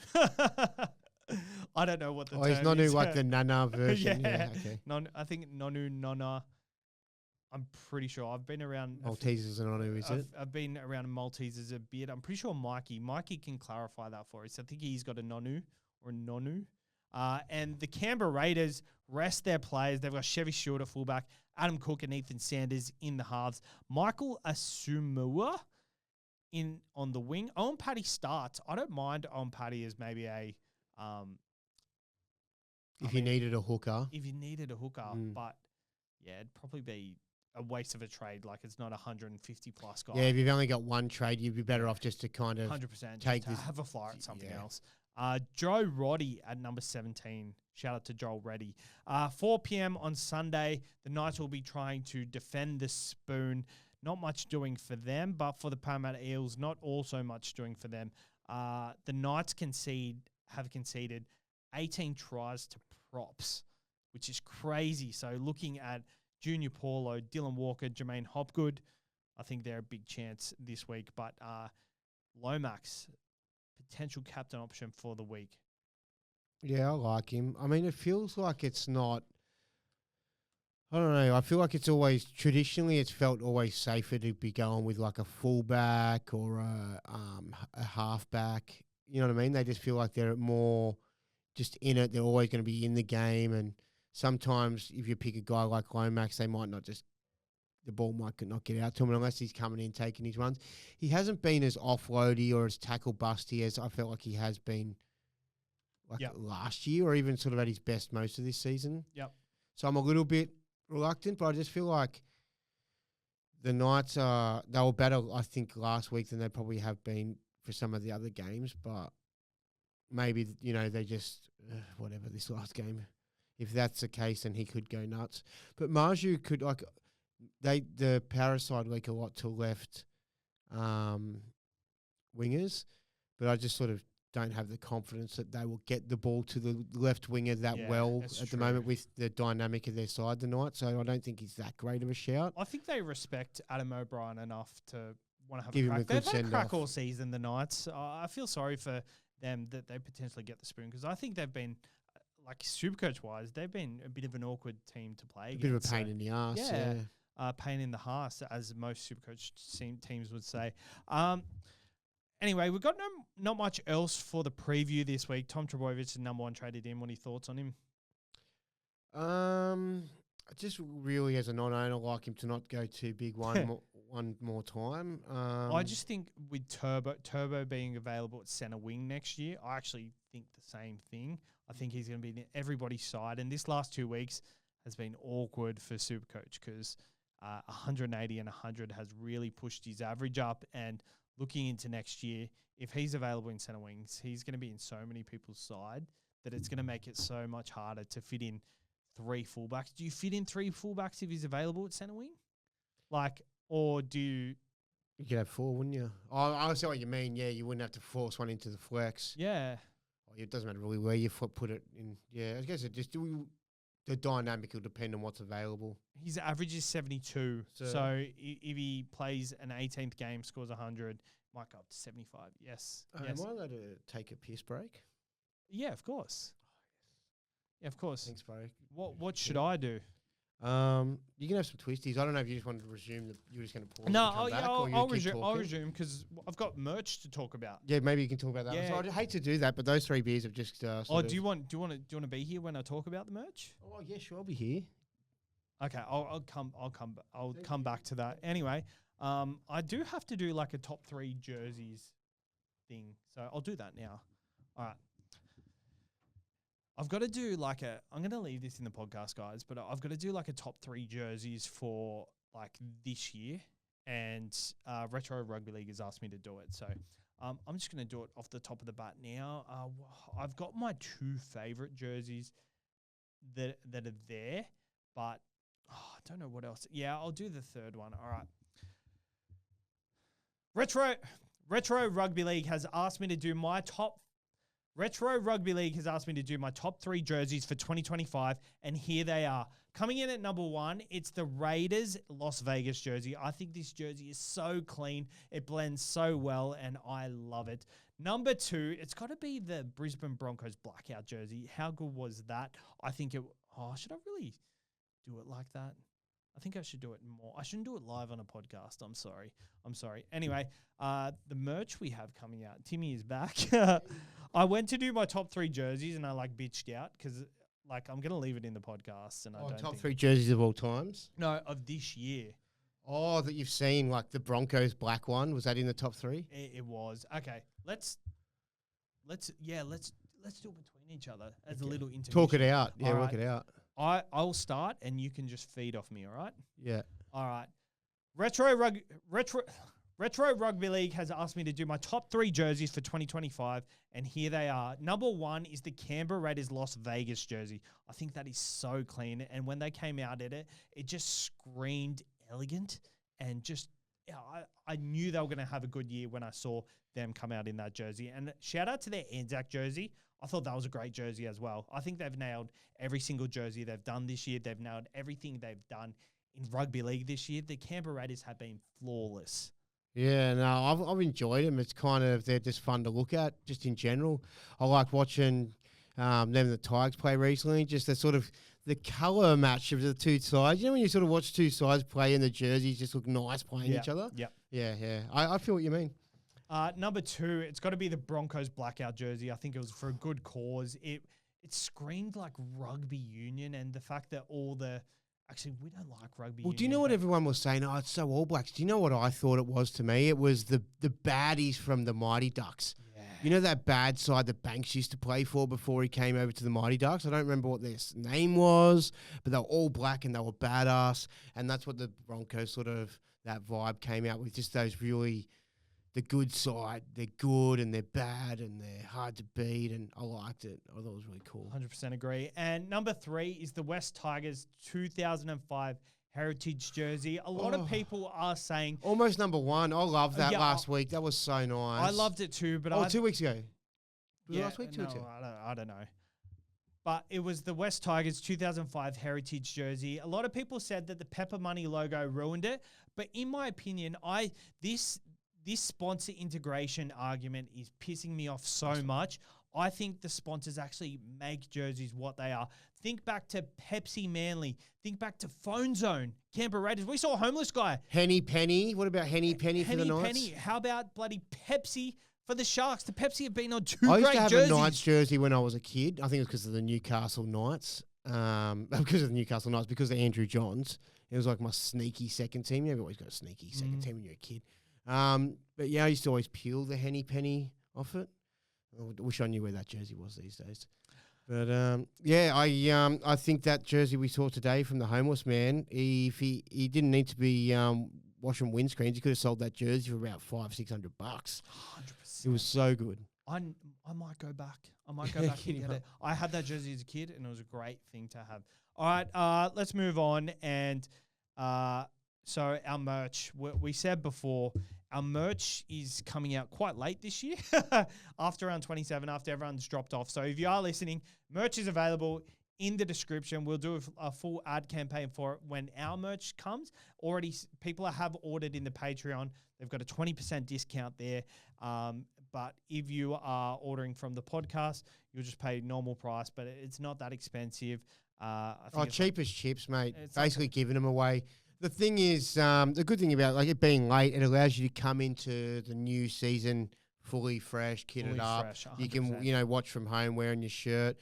I don't know what the term is. He's Nonu like the Nana version. Yeah. Okay. I think Nonu, Nona. I'm pretty sure. I've been around Maltesers and Nonu, is it? I've been around Maltesers a bit. I'm pretty sure Mikey can clarify that for us. I think he's got a Nonu or a Nonu. And the Canberra Raiders rest their players. They've got Chevy Stewart at fullback, Adam Cook and Ethan Sanders in the halves, Michael Asumua on the wing. Owen Paddy starts. I don't mind Owen Paddy as maybe a if you needed a hooker. If you needed a hooker, but yeah, it'd probably be a waste of a trade. Like, it's not 150 plus guy. Yeah, if you've only got one trade, you'd be better off just to kind of 100% take just have a flyer at something else. Joe Roddy at number 17. Shout out to Joel Reddy. 4 p.m. on Sunday, the Knights will be trying to defend the spoon. Not much doing for them, but for the Parramatta Eels, not also much doing for them. The Knights have conceded 18 tries to props, which is crazy. So looking at Junior Paulo, Dylan Walker, Jermaine Hopgood, I think they're a big chance this week. But Lomax, potential captain option for the week. Yeah, I like him. I mean, it feels like it's not... I don't know. I feel like it's always... Traditionally, it's felt always safer to be going with like a fullback or a halfback. You know what I mean? They just feel like they're more just in it. They're always going to be in the game. And sometimes if you pick a guy like Lomax, they might not just... The ball might not get out to him unless he's coming in, taking his runs. He hasn't been as offloady or as tackle busty as I felt like he has been last year, or even sort of at his best most of this season. Yep. So I'm a little bit reluctant, but I just feel like the Knights they were better, I think, last week than they probably have been for some of the other games, but maybe, they just, whatever, this last game. If that's the case, then he could go nuts. But Marju could, the Parasite leak a lot to left wingers, but I just sort of don't have the confidence that they will get the ball to the left winger well at the moment with the dynamic of their side tonight. So I don't think he's that great of a shout. I think they respect Adam O'Brien enough to want to have Give a crack. him a good They've had a send-off. crack all season, the Knights. I feel sorry for them that they potentially get the spoon because I think they've been, like Supercoach-wise, they've been a bit of an awkward team to play against. A bit of a pain in the arse, yeah. Pain in the arse, as most Supercoach teams would say. Anyway, we've got not much else for the preview this week. Tom Trbojevic is number one traded in. What are your thoughts on him? Just really as a non-owner, like him to not go too big one more time. I just think with Turbo being available at centre wing next year, I actually think the same thing. I think he's going to be in everybody's side. And this last 2 weeks has been awkward for Supercoach because 180 and 100 has really pushed his average up. And looking into next year, if he's available in centre wings, he's going to be in so many people's side that it's going to make it so much harder to fit in 3 fullbacks. Do you fit in 3 fullbacks if he's available at centre wing? Or do you... You could have 4, wouldn't you? I see what you mean. Yeah, you wouldn't have to force one into the flex. Yeah. It doesn't matter really where you put it in. Yeah, I guess the dynamic will depend on what's available. His average is 72. So if he plays an 18th game, scores 100, might go up to 75. Yes. Yes. Am I allowed to take a piss break? Yeah, of course. Yeah, of course. Thanks, bro. What should I do? You can have some twisties. I don't know if you just wanted to resume you're just going to pause. I'll resume because I've got merch to talk about. Yeah, maybe you can talk about that. Yeah. So I'd hate to do that, but those 3 beers have just. Do you want to be here when I talk about the merch? Oh yeah, sure, I'll be here. Okay, I'll come back to that. Anyway, I do have to do like a top 3 jerseys thing, so I'll do that now. All right. I've got to do I'm going to leave this in the podcast, guys, but I've got to do like a top 3 jerseys for like this year. And Retro Rugby League has asked me to do it. So I'm just going to do it off the top of the bat now. I've got my 2 favorite jerseys that are there, but I don't know what else. Yeah, I'll do the 3rd one. All right. Retro Rugby League has asked me to do my top 3 jerseys for 2025, and here they are. Coming in at number 1, it's the Raiders Las Vegas jersey. I think this jersey is so clean. It blends so well, and I love it. Number 2, it's got to be the Brisbane Broncos blackout jersey. How good was that? I think should I really do it like that? I think I should do it more. I shouldn't do it live on a podcast. I'm sorry. Anyway, the merch we have coming out. Timmy is back. I went to do my top 3 jerseys and I bitched out because I'm going to leave it in the podcast. And top 3 jerseys of all times? No, of this year. Oh, that you've seen, like the Broncos black one. Was that in the top 3? It was. Okay, let's do it between each other as a little intermission. Talk it out. Yeah, work it out. I'll start and you can just feed off me, all right? Yeah. All right. Retro Rugby League has asked me to do my top 3 jerseys for 2025, and here they are. Number 1 is the Canberra Raiders Las Vegas jersey. I think that is so clean, and when they came out at it, it just screamed elegant, and just I knew they were going to have a good year when I saw them come out in that jersey. And shout out to their Anzac jersey. I thought that was a great jersey as well. I think they've nailed every single jersey they've done this year. They've nailed everything they've done in rugby league this year. The Canberra Raiders have been flawless. Yeah, no, I've enjoyed them. It's they're just fun to look at, just in general. I like watching them and the Tigers play recently. Just the colour match of the 2 sides. You know when you sort of watch 2 sides play and the jerseys just look nice playing each other? Yep. Yeah. I feel what you mean. Number 2, it's got to be the Broncos blackout jersey. I think it was for a good cause. It screamed like rugby union, and the fact that actually, we don't like rugby union. Do you know what everyone was saying? Oh, it's so All Blacks. Do you know what I thought it was to me? It was the baddies from the Mighty Ducks. Yeah. You know that bad side that Banks used to play for before he came over to the Mighty Ducks? I don't remember what their name was, but they were all black and they were badass. And that's what the Broncos sort of, that vibe came out with, just those really, the good side. They're good and they're bad and they're hard to beat. And I liked it. I thought it was really cool. 100% agree. And number 3 is the West Tigers 2005 Heritage jersey. A lot of people are saying... Almost number 1. I loved that last week. That was so nice. I loved it too, but 2 weeks ago. Was it last week? 2 no, weeks ago? I don't know. But it was the West Tigers 2005 Heritage jersey. A lot of people said that the Pepper Money logo ruined it. But in my opinion, this sponsor integration argument is pissing me off so much. I think the sponsors actually make jerseys what they are. Think back to Pepsi Manly. Think back to Phone Zone, Canberra Raiders. We saw a homeless guy. Henny Penny. What about Henny Penny for the Knights? Henny Penny. How about bloody Pepsi for the Sharks? The Pepsi have been on 2 great jerseys. I used to have jerseys. a Knights jersey when I was a kid. I think it was because of the Newcastle Knights. Because of the Newcastle Knights, because of Andrew Johns. It was like my sneaky second team. You've always got a sneaky second team when you're a kid. But yeah, I used to always peel the Henny Penny off it. I wish I knew where that jersey was these days. But yeah, I think that jersey we saw today from the homeless man, if he didn't need to be washing windscreens, he could have sold that jersey for about $500-600. 100%. It was so good. I might go back. I might go back and get it. I had that jersey as a kid, and it was a great thing to have. All right, let's move on. And so our merch, we said before, our merch is coming out quite late this year, after round 27, after everyone's dropped off. So if you are listening, merch is available in the description. We'll do a full ad campaign for it when our merch comes. Already, people have ordered in the Patreon. They've got a 20% discount there. But if you are ordering from the podcast, you'll just pay normal price, but it's not that expensive. I think cheap as chips, mate. Basically giving them away. The thing is, the good thing about it being late, it allows you to come into the new season fully fresh, kitted up. Fresh, you can, watch from home wearing your shirt.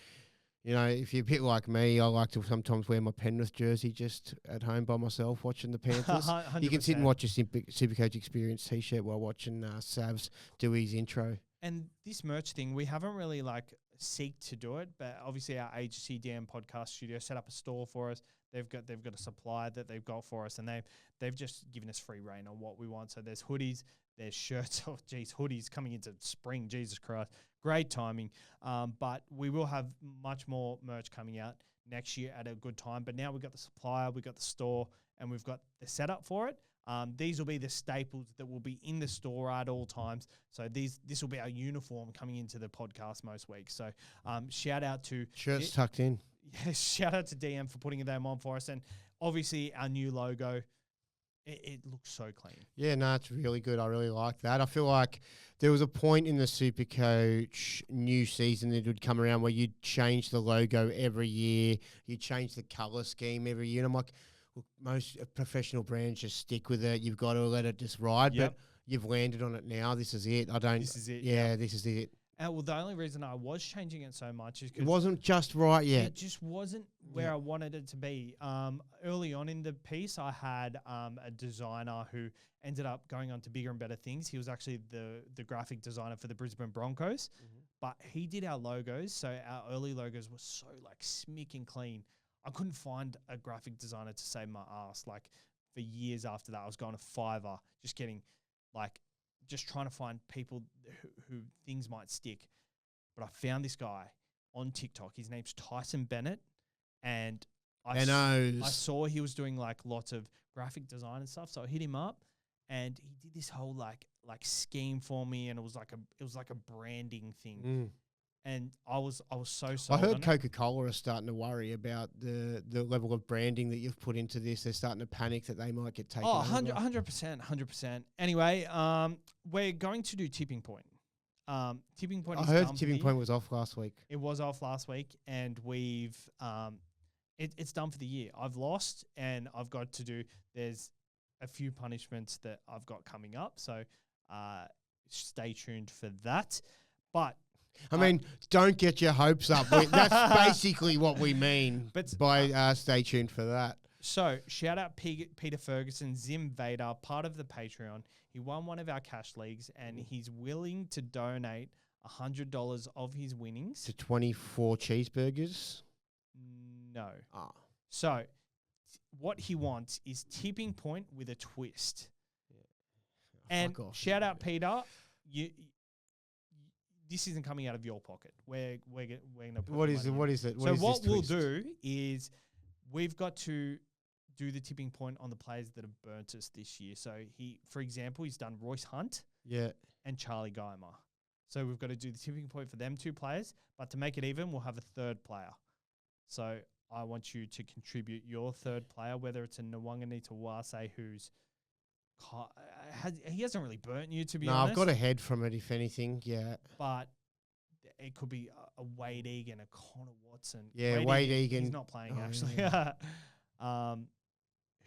If you're a bit like me, I like to sometimes wear my Penrith jersey just at home by myself watching the Panthers. You can sit and watch a SuperCoach Experience t-shirt while watching Savs do his intro. And this merch thing, we haven't really seek to do it, but obviously our agency DM Podcast Studio set up a store for us. They've got a supply that they've got for us, and they've just given us free reign on what we want. So there's hoodies, there's shirts. Oh, geez, hoodies coming into spring. Jesus Christ, great timing. But we will have much more merch coming out next year at a good time. But now we've got the supplier, we've got the store, and we've got the setup for it. These will be the staples that will be in the store at all times. So this will be our uniform coming into the podcast most weeks. So shout out to shirts tucked in. Yes, shout out to DM for putting them on for us, and obviously our new logo. It looks so clean. Yeah, no, it's really good. I really like that. I feel like there was a point in the SuperCoach new season that would come around where you'd change the logo every year, you'd change the color scheme every year. And I'm like, look, most professional brands just stick with it. You've got to let it just ride. Yep. But you've landed on it now. This is it. This is it. Yeah, this is it. Well, the only reason I was changing it so much is because it wasn't just right yet. It just wasn't where I wanted it to be. Early on in the piece, I had a designer who ended up going on to bigger and better things. He was actually the graphic designer for the Brisbane Broncos, but he did our logos. So our early logos were so smick and clean. I couldn't find a graphic designer to save my ass. For years after that, I was going to Fiverr, just getting just trying to find people who things might stick. But I found this guy on TikTok. His name's Tyson Bennett. And I saw he was doing lots of graphic design and stuff. So I hit him up and he did this whole scheme for me. And it was like a branding thing. And I was so sold. I heard Coca-Cola are starting to worry about the level of branding that you've put into this. They're starting to panic that they might get taken over. 100%. Anyway, we're going to do Tipping Point. Tipping Point. I heard Tipping Point was off last week. It was off last week, and we've it's done for the year. I've lost, and I've got to do. There's a few punishments that I've got coming up, so stay tuned for that. But I mean, don't get your hopes up. That's basically what we mean by stay tuned for that. So, shout out Peter Ferguson, Zim Vader, part of the Patreon. He won one of our cash leagues, and he's willing to donate $100 of his winnings. To 24 cheeseburgers? No. Ah. So what he wants is tipping point with a twist. And Fuck off, shout you out, Peter. This isn't coming out of your pocket. We're gonna put What the is money it? in. What is it? So is what this we'll twist? do is we've got to do the tipping point on the players that have burnt us this year. So for example, he's done Royce Hunt Yeah. and Charlie Geimer. So we've got to do the tipping point for them 2 players. But to make it even, we'll have a third player. So I want you to contribute your third player, whether it's a Nwangani Tawase who's he hasn't really burnt you, to be honest. No, I've got a head from it, if anything. Yeah. But it could be a Wade Egan, a Connor Watson. Yeah, Wade Egan. He's not playing, actually. Yeah.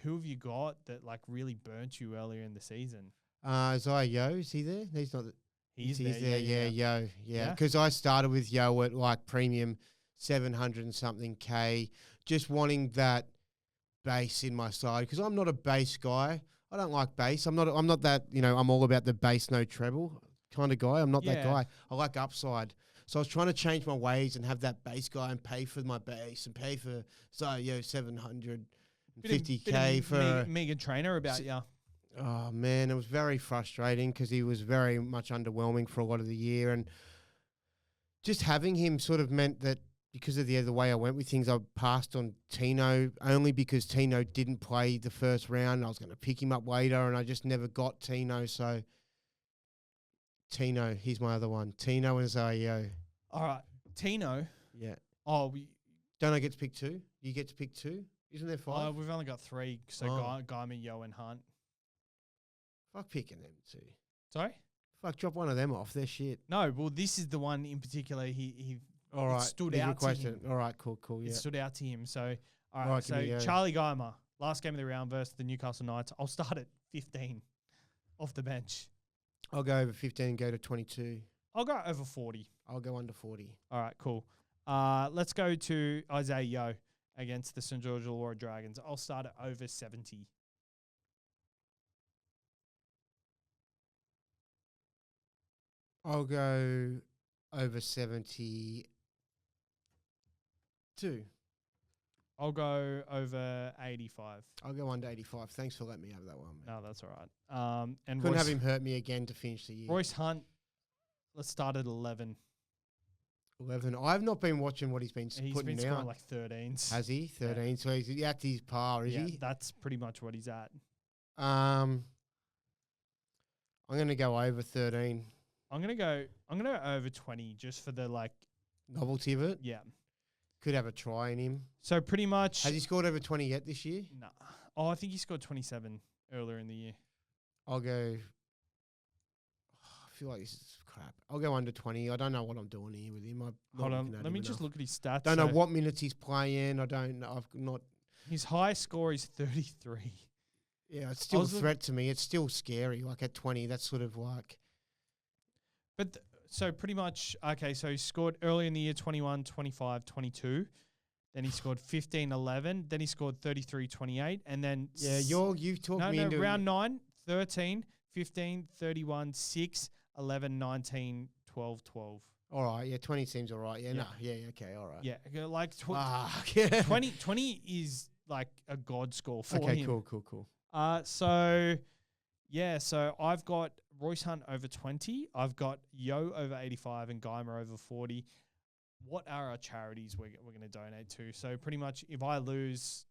Who have you got that like really burnt you earlier in the season? Isaiah Yo, is he there? He's not. He's there. Yeah, Yo. Yeah. Because I started with Yo at like premium 700 and something K, just wanting that base in my side. Because I'm not a base guy. I don't like bass. I'm not that, I'm all about the bass, no treble kind of guy. I'm not that guy. I like upside. So I was trying to change my ways and have that bass guy and pay for my bass and pay for 750K for Megan Trainer about you. Oh man, it was very frustrating because he was very much underwhelming for a lot of the year, and just having him sort of meant that because of the way I went with things, I passed on Tino only because Tino didn't play the first round. I was going to pick him up later, and I just never got Tino. So Tino, he's my other one. Tino and Zayo. All right, Tino. Yeah. Oh, don't I get to pick 2? You get to pick 2? Isn't there 5? We've only got 3. So Guyman, Yo, and Hunt. Fuck picking them 2. Sorry? Fuck, drop one of them off. They're shit. No, well, this is the one in particular. He all right. stood out to him. All right, cool, yeah. It stood out to him. So, all right, so Charlie Geimer, last game of the round versus the Newcastle Knights. I'll start at 15 off the bench. I'll go over 15 and go to 22. I'll go over 40. I'll go under 40. All right, cool. Let's go to Isaiah Yo against the St. George Illawarra Dragons. I'll start at over 70. I'll go over 72. I'll go over 85. I'll go under 85. Thanks for letting me have that one, mate. No, that's all right. And couldn't have him hurt me again to finish the year. Royce Hunt, let's start at 11. 11. I've not been watching what he's been putting out. He's been scoring like 13s. Has he? 13. Yeah. So he's at his par, is he? That's pretty much what he's at. I'm going to go over 13. I'm gonna go over 20 just for the novelty of it. Yeah. Could have a try in him. So pretty much. Has he scored over 20 yet this year? No. Oh, I think he scored 27 earlier in the year. I'll go. I feel like this is crap. I'll go under 20. I don't know what I'm doing here with him. Hold on. Let me just look at his stats. Don't know what minutes he's playing. I don't know. I've not. His highest score is 33. Yeah, it's still a threat to me. It's still scary. Like at 20, that's sort of like. But so pretty much, okay, so he scored early in the year 21, 25, 22. Then he scored 15, 11. Then he scored 33, 28. And then... Yeah, you've talked me into... round 9, 13, 15, 31, 6, 11, 19, 12, 12. All right, yeah, 20 seems all right. Yeah, no, yeah, okay, all right. Yeah, like 20 is like a god score for him. Okay, cool. So I've got Royce Hunt over 20. I've got Yo over 85 and Geimer over 40. What are our charities we're going to donate to? So pretty much if I lose,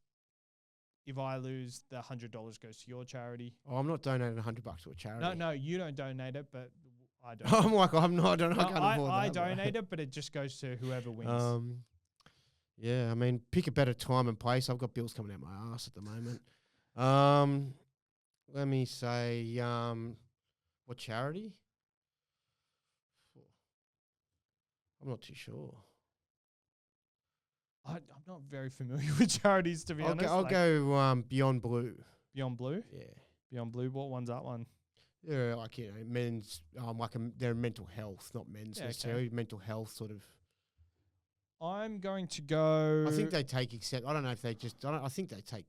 the $100 goes to your charity. Oh, I'm not donating $100 to a charity. No, you don't donate it, but I don't. I'm like, I'm not. I can't afford that. I donate it, but it just goes to whoever wins. Yeah, I mean, pick a better time and place. I've got bills coming out my ass at the moment. Let me say, what charity? I'm not too sure. I'm not very familiar with charities, to be honest. I'll go Beyond Blue. Beyond Blue? Yeah. Beyond Blue, what one's that one? They're men's, they're mental health, not men's necessarily. Okay. Mental health sort of. I'm going to go. I think they take I don't know if they just. I think they take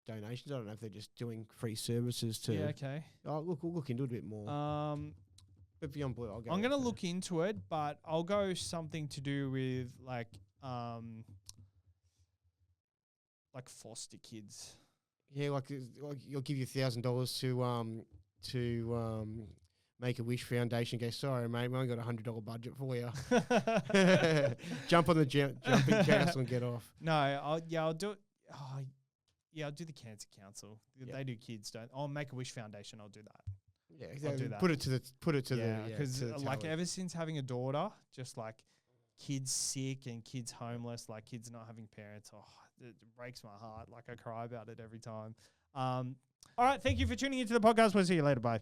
donations. I don't know if they're just doing free services to. Yeah. Okay. Oh, we'll look into it a bit more. But Beyond Blue, I'll go. I'm gonna look into it, but I'll go something to do with like foster kids. Yeah, like you'll give you $1,000 to Make-A-Wish Foundation. Go, sorry, mate, we only got $100 budget for you. Jump on the jumping council and get off. No, I'll do it. Oh, yeah, I'll do the Cancer Council. They do kids, don't? I'll Make-A-Wish Foundation. I'll do that. Yeah, I'll do that. Put it to the because like tally. ever since having a daughter, just like kids sick and kids homeless, like kids not having parents. Oh, it breaks my heart. Like I cry about it every time. All right, thank you for tuning into the podcast. We'll see you later. Bye.